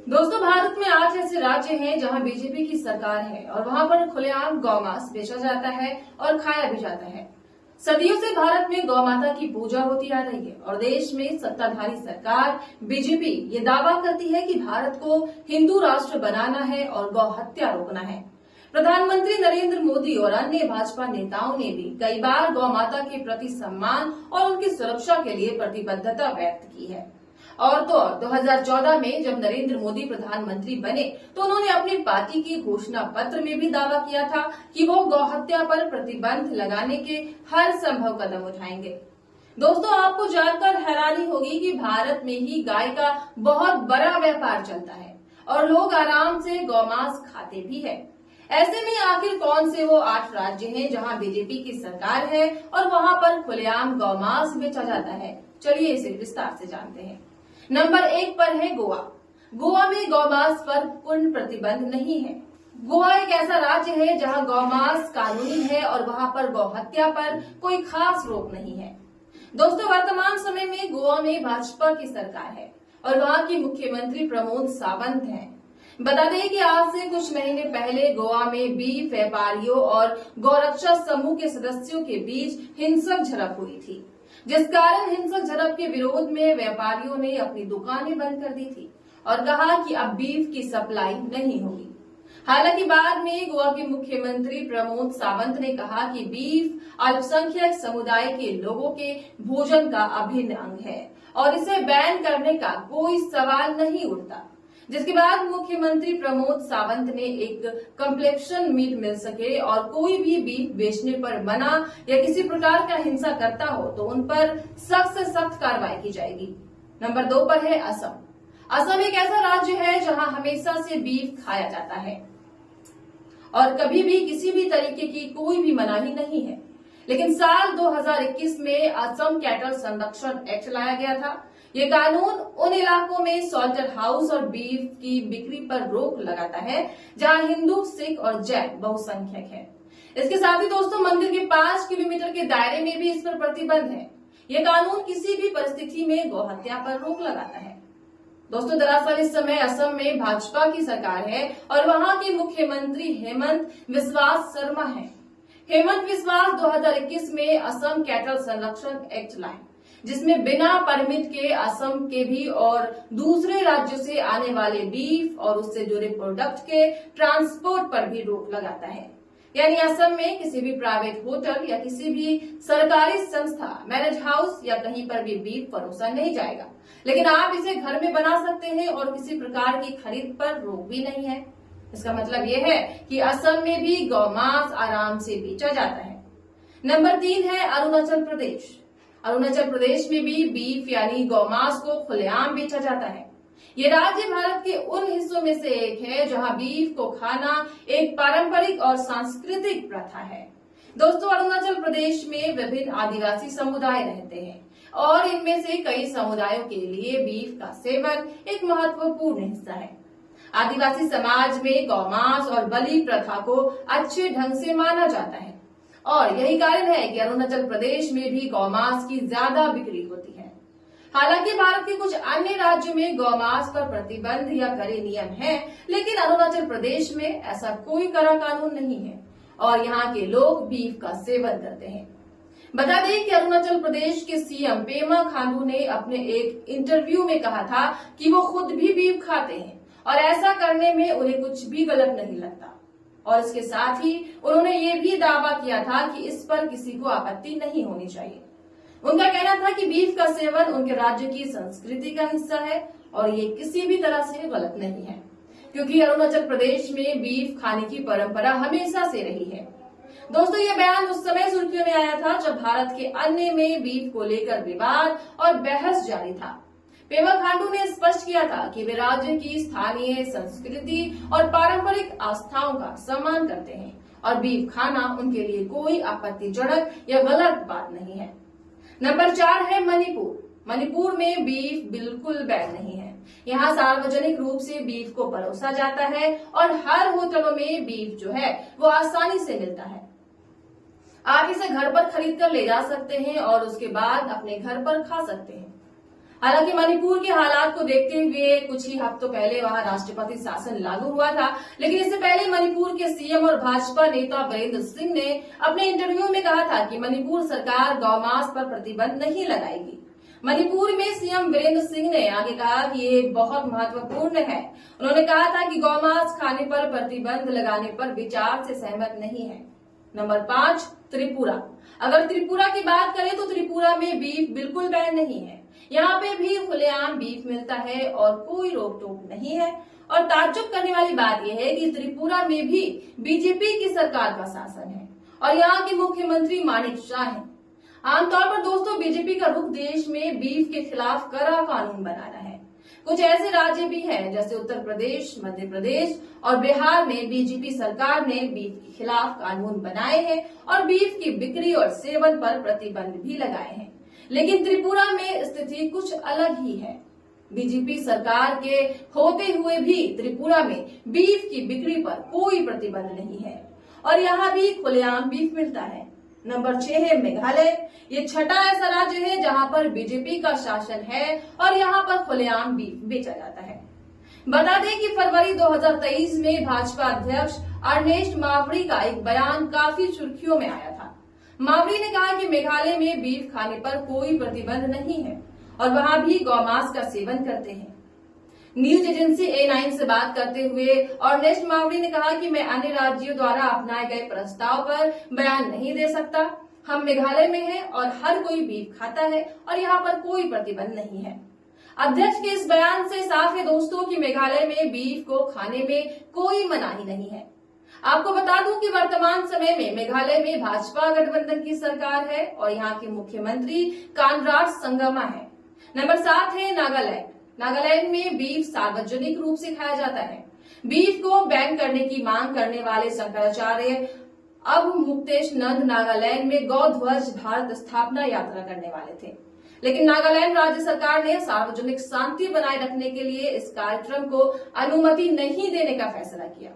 दोस्तों, भारत में 8 ऐसे राज्य हैं जहां बीजेपी की सरकार है और वहां पर खुलेआम गौमांस बेचा जाता है और खाया भी जाता है। सदियों से भारत में गौ माता की पूजा होती आ रही है और देश में सत्ताधारी सरकार बीजेपी ये दावा करती है कि भारत को हिंदू राष्ट्र बनाना है और गौ हत्या रोकना है। प्रधानमंत्री नरेंद्र मोदी और अन्य भाजपा नेताओं ने भी कई बार गौ माता के प्रति सम्मान और उनकी सुरक्षा के लिए प्रतिबद्धता व्यक्त की है। और तो और 2014 में जब नरेंद्र मोदी प्रधानमंत्री बने तो उन्होंने अपनी पार्टी के घोषणा पत्र में भी दावा किया था कि वो गौ हत्या पर प्रतिबंध लगाने के हर संभव कदम उठाएंगे। दोस्तों, आपको जानकर हैरानी होगी कि भारत में ही गाय का बहुत बड़ा व्यापार चलता है और लोग आराम से गौमांस खाते भी है। ऐसे में आखिर कौन से वो 8 राज्य हैं जहां बीजेपी की सरकार है और वहां पर खुलेआम गौमांस बेचा जाता है? चलिए इसे विस्तार से जानते हैं। नंबर 1 पर है गोवा। गोवा में गौमांस पर पूर्ण प्रतिबंध नहीं है। गोवा एक ऐसा राज्य है जहां गौमांस कानूनी है और वहां पर गौ हत्या पर कोई खास रोक नहीं है। दोस्तों, वर्तमान समय में गोवा में भाजपा की सरकार है और वहां की मुख्यमंत्री प्रमोद सावंत हैं। बता दें कि आज से कुछ महीने पहले गोवा में बीफ व्यापारियों और गौरक्षा समूह के सदस्यों के बीच हिंसक झड़प हुई थी, जिस कारण हिंसक झड़प के विरोध में व्यापारियों ने अपनी दुकानें बंद कर दी थी और कहा कि अब बीफ की सप्लाई नहीं होगी। हालांकि बाद में गोवा के मुख्यमंत्री प्रमोद सावंत ने कहा कि बीफ अल्पसंख्यक समुदाय के लोगों के भोजन का अभिन्न अंग है और इसे बैन करने का कोई सवाल नहीं उठता। जिसके बाद मुख्यमंत्री प्रमोद सावंत ने एक कंप्लेक्शन मीट मिल सके और कोई भी बीफ बेचने पर मना या किसी प्रकार का हिंसा करता हो तो उन पर सख्त से सख्त कार्रवाई की जाएगी। नंबर 2 पर है असम। असम एक ऐसा राज्य है जहां हमेशा से बीफ खाया जाता है और कभी भी किसी भी तरीके की कोई भी मनाही नहीं है। लेकिन साल 2021 में असम कैटल संरक्षण एक्ट लाया गया था। ये कानून उन इलाकों में स्लॉटर हाउस और बीफ की बिक्री पर रोक लगाता है जहां हिंदू, सिख और जैन बहुसंख्यक है। इसके साथ ही दोस्तों, मंदिर के 5 किलोमीटर के दायरे में भी इस पर प्रतिबंध है। ये कानून किसी भी परिस्थिति में गौ हत्या पर रोक लगाता है। दोस्तों, दरअसल इस समय असम में भाजपा की सरकार है और वहां के मुख्यमंत्री हेमंत बिस्वा शर्मा हैं। हेमंत बिस्वा 2021 में असम कैटल संरक्षण एक्ट लाए, जिसमें बिना परमिट के असम के भी और दूसरे राज्यों से आने वाले बीफ और उससे जुड़े प्रोडक्ट के ट्रांसपोर्ट पर भी रोक लगाता है। यानी असम में किसी भी प्राइवेट होटल या किसी भी सरकारी संस्था, मैरिज हाउस या कहीं पर भी बीफ परोसा नहीं जाएगा, लेकिन आप इसे घर में बना सकते हैं और किसी प्रकार की खरीद पर रोक भी नहीं है। इसका मतलब यह है कि असम में भी गौमांस आराम से बेचा जाता है। नंबर 3 है अरुणाचल प्रदेश। अरुणाचल प्रदेश में भी बीफ यानी गौमांस को खुलेआम बेचा जाता है। ये राज्य भारत के उन हिस्सों में से एक है जहां बीफ को खाना एक पारंपरिक और सांस्कृतिक प्रथा है। दोस्तों, अरुणाचल प्रदेश में विभिन्न आदिवासी समुदाय रहते हैं और इनमें से कई समुदायों के लिए बीफ का सेवन एक महत्वपूर्ण हिस्सा है। आदिवासी समाज में गौमांस और बलि प्रथा को अच्छे ढंग से माना जाता है और यही कारण है कि अरुणाचल प्रदेश में भी गौमांस की ज्यादा बिक्री होती है। हालांकि भारत के कुछ अन्य राज्यों में गौमांस पर प्रतिबंध या कड़े नियम हैं, लेकिन अरुणाचल प्रदेश में ऐसा कोई कड़ा कानून नहीं है और यहाँ के लोग बीफ का सेवन करते हैं। बता दें कि अरुणाचल प्रदेश के सीएम पेमा खांडू ने अपने एक इंटरव्यू में कहा था कि वो खुद भी बीफ खाते हैं और ऐसा करने में उन्हें कुछ भी गलत नहीं लगता। और इसके साथ ही उन्होंने ये भी दावा किया था कि इस पर किसी को आपत्ति नहीं होनी चाहिए। उनका कहना था कि बीफ का सेवन उनके राज्य की संस्कृति का हिस्सा है और ये किसी भी तरह से गलत नहीं है, क्योंकि अरुणाचल प्रदेश में बीफ खाने की परंपरा हमेशा से रही है। दोस्तों, ये बयान उस समय सुर्खियों में आया था जब भारत के अन्य में बीफ को लेकर विवाद और बहस जारी था। पेमा खांडू ने स्पष्ट किया था कि वे राज्य की स्थानीय संस्कृति और पारंपरिक आस्थाओं का सम्मान करते हैं और बीफ खाना उनके लिए कोई आपत्तिजनक या गलत बात नहीं है। नंबर 4 है मणिपुर। मणिपुर में बीफ बिल्कुल बैन नहीं है। यहाँ सार्वजनिक रूप से बीफ को परोसा जाता है और हर होटलों में बीफ जो है वो आसानी से मिलता है। आप इसे घर पर खरीद कर ले जा सकते हैं और उसके बाद अपने घर पर खा सकते हैं। हालांकि मणिपुर के हालात को देखते हुए कुछ ही हफ्तों पहले वहां राष्ट्रपति शासन लागू हुआ था, लेकिन इससे पहले मणिपुर के सीएम और भाजपा नेता वीरेंद्र सिंह ने अपने इंटरव्यू में कहा था कि मणिपुर सरकार गौमांस पर प्रतिबंध नहीं लगाएगी। मणिपुर में सीएम वीरेंद्र सिंह ने आगे कहा कि ये बहुत महत्वपूर्ण है। उन्होंने कहा था कि गौमांस खाने पर प्रतिबंध लगाने पर विचार से सहमत नहीं है। नंबर 5, त्रिपुरा। अगर त्रिपुरा की बात करें तो त्रिपुरा में बीफ बिल्कुल बैन नहीं है। यहाँ पे भी खुलेआम बीफ मिलता है और कोई रोक टोक नहीं है। और ताज्जुब करने वाली बात यह है कि त्रिपुरा में भी बीजेपी की सरकार का शासन है और यहाँ के मुख्यमंत्री मानिक शाह हैं। आमतौर पर दोस्तों बीजेपी का रुख देश में बीफ के खिलाफ कड़ा कानून बनाना है। कुछ ऐसे राज्य भी हैं जैसे उत्तर प्रदेश, मध्य प्रदेश और बिहार में बीजेपी सरकार ने बीफ के खिलाफ कानून बनाए हैं और बीफ की बिक्री और सेवन पर प्रतिबंध भी लगाए हैं। लेकिन त्रिपुरा में स्थिति कुछ अलग ही है। बीजेपी सरकार के होते हुए भी त्रिपुरा में बीफ की बिक्री पर कोई प्रतिबंध नहीं है और यहाँ भी खुलेआम बीफ मिलता है। नंबर 6 है मेघालय। ये छठा ऐसा राज्य है जहाँ पर बीजेपी का शासन है और यहाँ पर खुलेआम बीफ बेचा जाता है। बता दें कि फरवरी 2023 में भाजपा अध्यक्ष अर्नेस्ट मावड़ी का एक बयान काफी सुर्खियों में आया था। मावड़ी ने कहा कि मेघालय में बीफ खाने पर कोई प्रतिबंध नहीं है और वहां भी गौमांस का सेवन करते हैं। न्यूज एजेंसी A9 से बात करते हुए अर्नेस्ट मावड़ी ने कहा कि मैं अन्य राज्यों द्वारा अपनाए गए प्रस्ताव पर बयान नहीं दे सकता। हम मेघालय में हैं और हर कोई बीफ खाता है और यहाँ पर कोई प्रतिबंध नहीं है। अध्यक्ष के इस बयान से साफ है दोस्तों कि मेघालय में बीफ को खाने में कोई मनाही नहीं है। आपको बता दूं कि वर्तमान समय में मेघालय में भाजपा गठबंधन की सरकार है और यहाँ के मुख्यमंत्री कानराड संगमा है। नंबर 7 है नागालैंड। नागालैंड में बीफ सार्वजनिक रूप से खाया जाता है। बीफ को बैन करने की मांग करने वाले शंकराचार्य अब मुक्तेश नंद नागालैंड में गौ ध्वज भारत स्थापना यात्रा करने वाले थे, लेकिन नागालैंड राज्य सरकार ने सार्वजनिक शांति बनाए रखने के लिए इस कार्यक्रम को अनुमति नहीं देने का फैसला किया।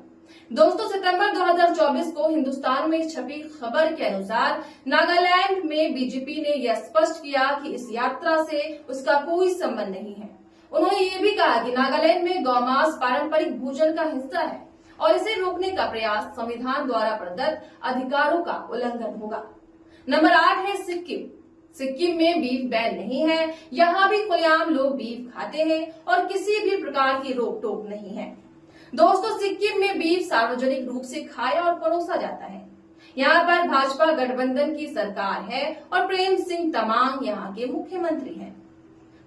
दोस्तों सितंबर 2024 को हिंदुस्तान में छपी खबर के अनुसार नागालैंड में बीजेपी ने यह स्पष्ट किया कि इस यात्रा से उसका कोई संबंध नहीं है। उन्होंने ये भी कहा कि नागालैंड में गौमांस पारंपरिक भोजन का हिस्सा है और इसे रोकने का प्रयास संविधान द्वारा प्रदत्त अधिकारों का उल्लंघन होगा। नंबर 8 है सिक्किम। सिक्किम में बीफ बैन नहीं है। यहाँ भी खुलेआम लोग बीफ खाते हैं और किसी भी प्रकार की रोक टोक नहीं है। दोस्तों सिक्किम में बीफ सार्वजनिक रूप से खाया और परोसा जाता है। यहाँ पर भाजपा गठबंधन की सरकार है और प्रेम सिंह तमांग यहाँ के मुख्यमंत्री हैं।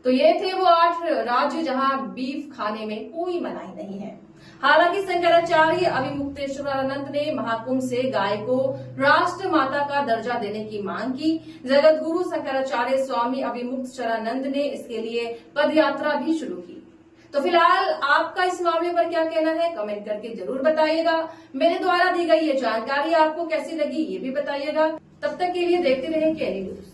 तो ये थे वो 8 राज्य जहाँ बीफ खाने में कोई मनाही नहीं है। हालांकि शंकराचार्य अविमुक्तेश्वरानंद ने महाकुंभ से गाय को राष्ट्र माता का दर्जा देने की मांग की। जगत गुरु शंकराचार्य स्वामी अविमुक्तेश्वरानंद ने इसके लिए पदयात्रा भी शुरू की। तो फिलहाल आपका इस मामले पर क्या कहना है कमेंट करके जरूर बताइएगा। मेरे द्वारा दी गई ये जानकारी आपको कैसी लगी ये भी बताइएगा। तब तक के लिए देखते रहें केएनयू न्यूज।